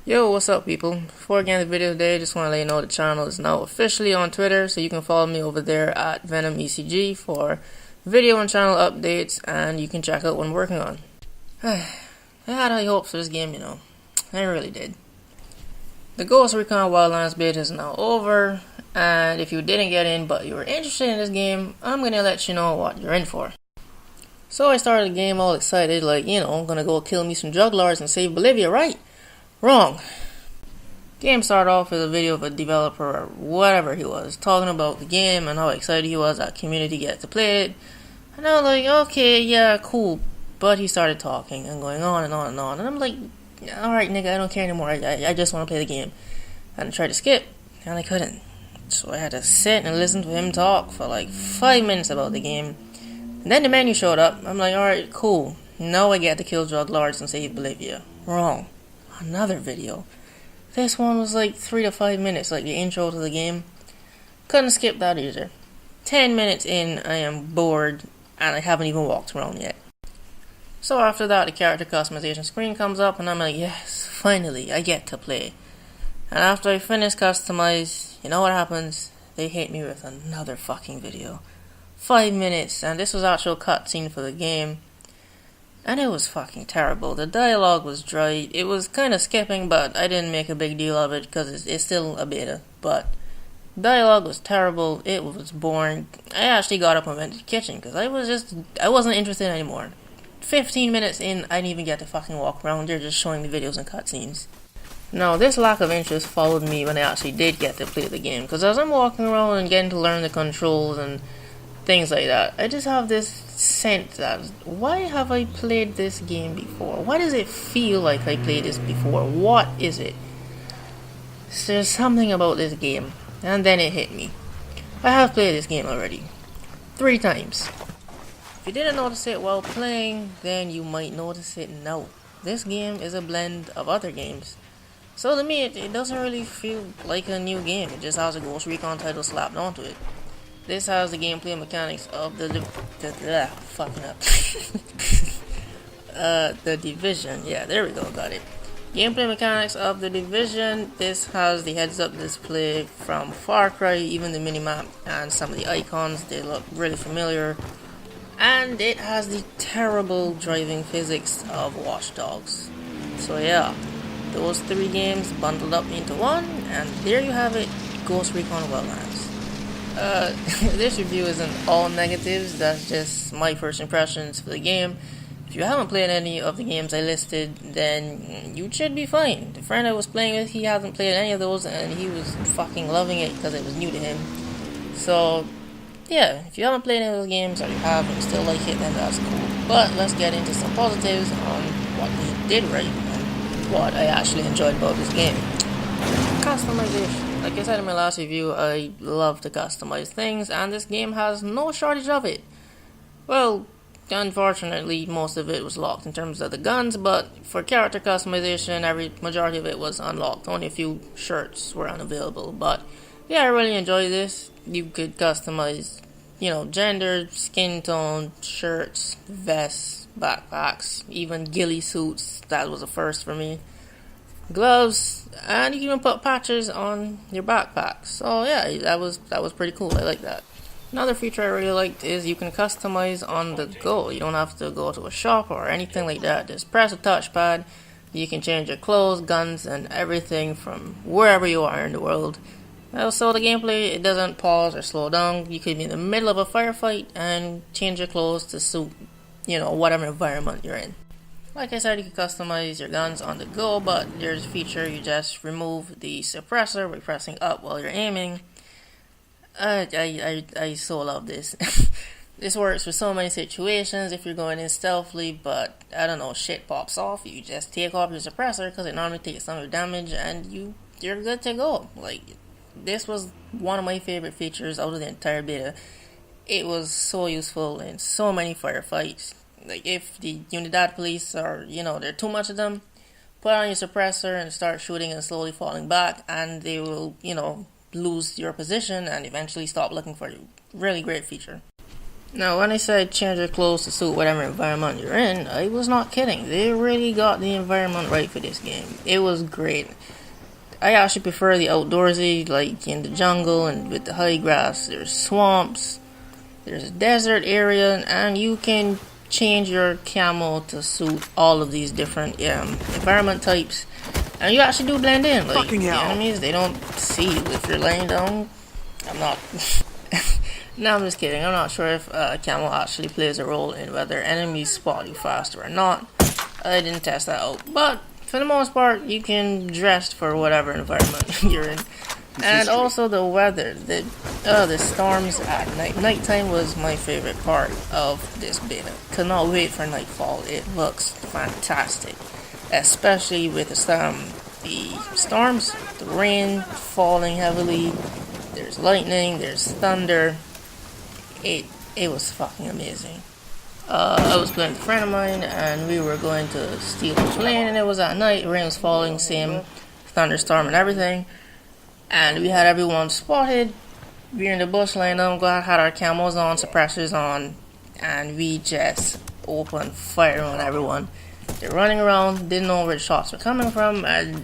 Yo, what's up people? Before I get into the video today, I just want to let you know the channel is now officially on Twitter, so you can follow me over there at VenomECG for video and channel updates, and you can check out what I'm working on. I had high hopes for this game, I really did. The Ghost Recon Wildlands beta is now over, and if you didn't get in but you were interested in this game, I'm gonna let you know what you're in for. So I started the game all excited, I'm gonna go kill me some drug lords and save Bolivia, right? Wrong. Game started off with a video of a developer or whatever he was talking about the game and how excited he was that community get to play it. And I was like, okay, yeah, cool. But he started talking and going on and on and on. And I'm like, alright nigga, I don't care anymore. I just want to play the game. And I tried to skip, and I couldn't. So I had to sit and listen to him talk for like 5 minutes about the game. And then the menu showed up. I'm like, alright, cool. Now I get to kill drug lords and save Bolivia. Wrong. Another video. This one was like 3 to 5 minutes, like the intro to the game. Couldn't skip that either. 10 minutes in, I am bored, and I haven't even walked around yet. So after that, the character customization screen comes up, and I'm like, yes, finally, I get to play. And after I finish customize, you know what happens? They hit me with another fucking video. 5 minutes, and this was actual cutscene for the game. And it was fucking terrible. The dialogue was dry. It was kind of skipping, but I didn't make a big deal of it because it's still a beta. But dialogue was terrible. It was boring. I actually got up and went to the kitchen because I wasn't interested anymore. 15 minutes in, I didn't even get to fucking walk around. They're just showing me videos and cutscenes. Now, this lack of interest followed me when I actually did get to play the game, because as I'm walking around and getting to learn the controls and things like that, I just have this sense that, why have I played this game before? Why does it feel like I played this before? What is it? There's something about this game. And then it hit me. I have played this game already. 3 times. If you didn't notice it while playing, then you might notice it now. This game is a blend of other games. So to me, it doesn't really feel like a new game. It just has a Ghost Recon title slapped onto it. This has the gameplay mechanics of the Division. Yeah, there we go, got it. Gameplay mechanics of the Division. This has the heads-up display from Far Cry, even the minimap and some of the icons, they look really familiar. And it has the terrible driving physics of Watch Dogs. So yeah, those 3 games bundled up into one, and there you have it, Ghost Recon Wildlands. This review isn't all negatives, that's just my first impressions for the game. If you haven't played any of the games I listed, then you should be fine. The friend I was playing with, he hasn't played any of those, and he was fucking loving it because it was new to him. So, yeah, if you haven't played any of those games, or you have and still like it, then that's cool. But let's get into some positives on what we did right, and what I actually enjoyed about this game. Customization. Like I said in my last review, I love to customize things, and this game has no shortage of it. Well, unfortunately, most of it was locked in terms of the guns, but for character customization, majority of it was unlocked. Only a few shirts were unavailable, but yeah, I really enjoyed this. You could customize, gender, skin tone, shirts, vests, backpacks, even ghillie suits. That was a first for me. Gloves, and you can even put patches on your backpack. So yeah, that was pretty cool. I like that. Another feature I really liked is you can customize on the go. You don't have to go to a shop or anything like that. Just press a touchpad. You can change your clothes, guns, and everything from wherever you are in the world. Also, the gameplay, it doesn't pause or slow down. You could be in the middle of a firefight and change your clothes to suit, whatever environment you're in. Like I said, you can customize your guns on the go, but there's a feature you just remove the suppressor by pressing up while you're aiming. I so love this. This works for so many situations if you're going in stealthily, but I don't know, shit pops off. You just take off your suppressor because it normally takes some of your damage, and you're good to go. Like, this was one of my favorite features out of the entire beta. It was so useful in so many firefights. Like, if the Unidad police are, there are too much of them, put on your suppressor and start shooting and slowly falling back, and they will, lose your position and eventually stop looking for you. Really great feature. Now, when I said change your clothes to suit whatever environment you're in, I was not kidding. They really got the environment right for this game. It was great. I actually prefer the outdoorsy, like in the jungle and with the high grass. There's swamps, there's a desert area, and you can change your camo to suit all of these different environment types. And you actually do blend in. Like, the enemies, they don't see you if you're laying down. I'm not... No, I'm just kidding. I'm not sure if camo actually plays a role in whether enemies spot you faster or not. I didn't test that out. But, for the most part, you can dress for whatever environment you're in. And also the weather. The storms at night. Nighttime was my favorite part of this beta. Could not wait for nightfall. It looks fantastic. Especially with the storms, the rain falling heavily. There's lightning, there's thunder. It was fucking amazing. I was playing with a friend of mine, and we were going to steal a plane, and it was at night. Rain was falling, same thunderstorm and everything. And we had everyone spotted. We were in the bush laying down, had our camos on, suppressors on, and we just opened fire on everyone. They're running around, didn't know where the shots were coming from, and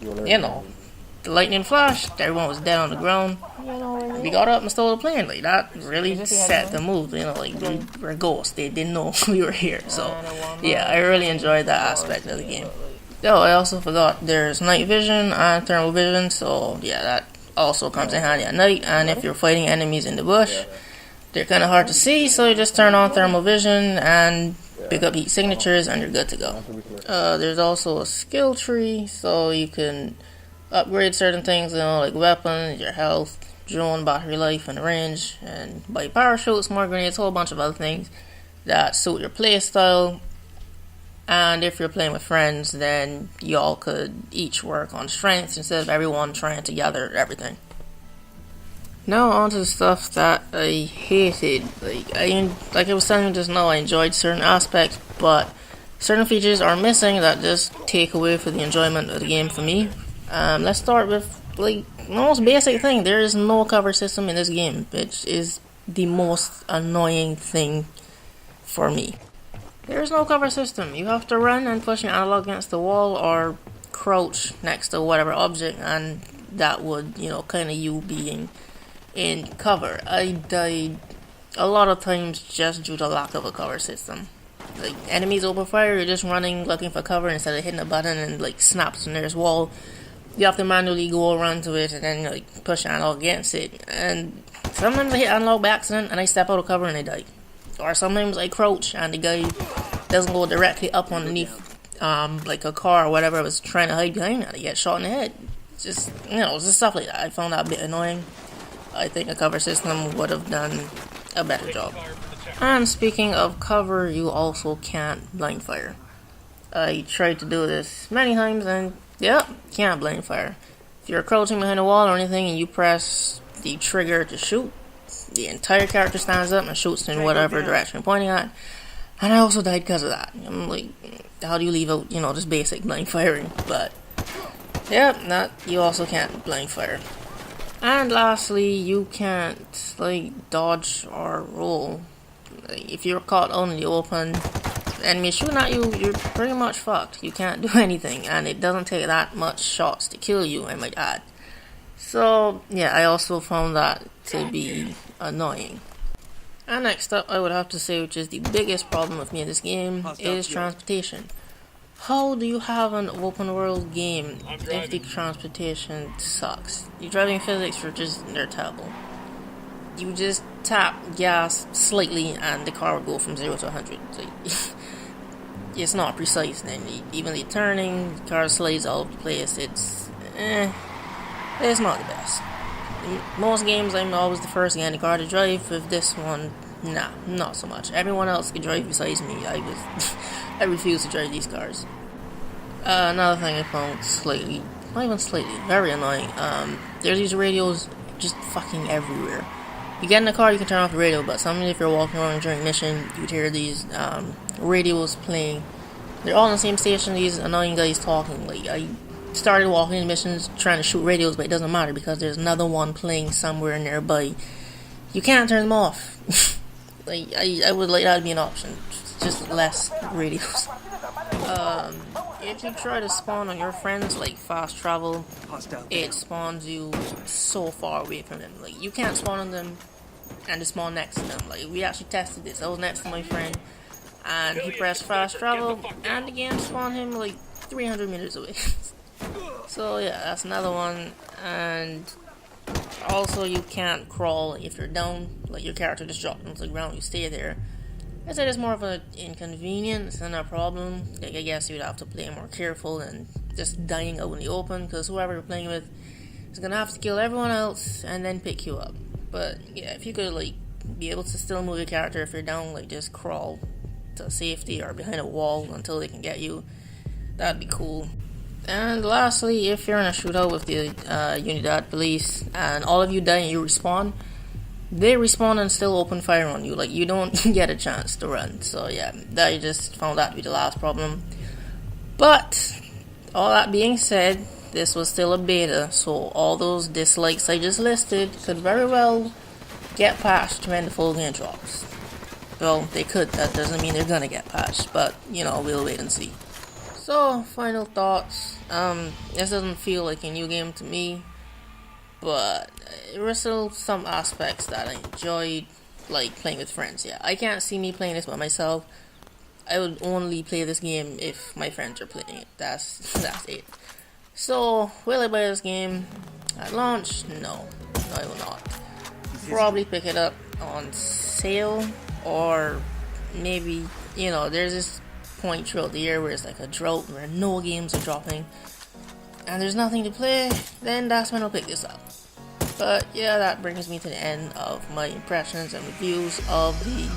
the lightning flashed, everyone was dead on the ground. We got up and stole the plane. Like, that really set the mood. Like, we were ghosts. They didn't know we were here. So, yeah, I really enjoyed that aspect of the game. Oh, I also forgot there's night vision and thermal vision. So, yeah, that also comes in handy at night. And if you're fighting enemies in the bush, they're kind of hard to see. So, you just turn on thermal vision and pick up heat signatures, and you're good to go. There's also a skill tree, so you can upgrade certain things, like weapons, your health, drone, battery life, and range, and buy parachutes, more grenades, a whole bunch of other things that suit your playstyle. And if you're playing with friends, then y'all could each work on strengths instead of everyone trying to gather everything. Now on to the stuff that I hated. Like I was telling you just now, I enjoyed certain aspects, but certain features are missing that just take away for the enjoyment of the game for me. Let's start with the most basic thing. There is no cover system in this game, which is the most annoying thing for me. There is no cover system. You have to run and push your analog against the wall or crouch next to whatever object, and that would, kind of you being in cover. I died a lot of times just due to lack of a cover system. Like, enemies open fire, you're just running looking for cover instead of hitting a button and snaps and there's wall. You have to manually go around to it and then push analog against it. And sometimes I hit analog by accident and I step out of cover and I die. Or sometimes I crouch and the guy doesn't go directly up underneath a car or whatever I was trying to hide behind, and I get shot in the head. Just stuff like that. I found that a bit annoying. I think a cover system would have done a better job. And speaking of cover, you also can't blind fire. I tried to do this many times and can't blind fire. If you're crouching behind a wall or anything and you press the trigger to shoot, the entire character stands up and shoots in whatever direction you're pointing at. And I also died because of that. I'm like, how do you leave out, just basic blind firing? But, you also can't blind fire. And lastly, you can't, dodge or roll. If you're caught out in the open, enemy shooting at you, you're pretty much fucked. You can't do anything, and it doesn't take that much shots to kill you, I might add. So, I also found that to be annoying. And next up, I would have to say, which is the biggest problem with me in this game, is transportation. How do you have an open world game if the transportation sucks? The driving physics they're terrible. You just tap gas slightly and the car will go from 0 to 100. It's not precise then. Even the turning, the car slides all over the place. It's not the best. In most games, I'm always the first guy in the car to drive. With this one, nah, not so much. Everyone else can drive besides me. I refuse to drive these cars. Another thing I found very annoying. There's these radios just fucking everywhere. You get in the car, you can turn off the radio, but sometimes if you're walking around during mission, you'd hear these radios playing. They're all on the same station, these annoying guys talking. I started walking in missions trying to shoot radios, but it doesn't matter because there's another one playing somewhere nearby. You can't turn them off. Like, I would like that to be an option, just less radios. If you try to spawn on your friends, like fast travel, it spawns you so far away from them. Like, you can't spawn on them and just spawn next to them. Like, we actually tested this. I was next to my friend, and he pressed fast travel, and the game spawned him like 300 meters away. So yeah, that's another one. And also, you can't crawl if you're down. Like, your character just drops into the ground, you stay there. I said it's more of an inconvenience than a problem. Like, I guess you'd have to play more careful and just dying out in the open, because whoever you're playing with is gonna have to kill everyone else and then pick you up. But yeah, if you could like be able to still move your character if you're down, like just crawl to safety or behind a wall until they can get you, that'd be cool. And lastly, if you're in a shootout with the Unidad police and all of you die and you respawn, they respawn and still open fire on you. Like, you don't get a chance to run. So yeah, I just found that to be the last problem. But all that being said, this was still a beta, so all those dislikes I just listed could very well get patched when the full game drops. Well, they could. That doesn't mean they're gonna get patched, but you know, we'll wait and see. So, final thoughts. This doesn't feel like a new game to me, but there were still some aspects that I enjoyed, like playing with friends. Yeah, I can't see me playing this by myself. I would only play this game if my friends are playing it. That's it. So, will I buy this game at launch? No, I will not. Probably pick it up on sale, or maybe, you know, there's this point throughout the year where it's like a drought where no games are dropping and there's nothing to play, then that's when I'll pick this up. But yeah, that brings me to the end of my impressions and reviews of the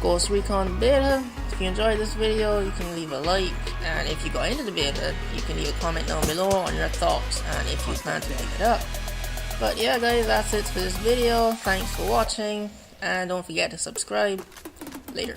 Ghost Recon beta. If you enjoyed this video, you can leave a like, and if you got into the beta, you can leave a comment down below on your thoughts and if you plan to pick it up. But yeah guys, that's it for this video. Thanks for watching, and don't forget to subscribe. Later.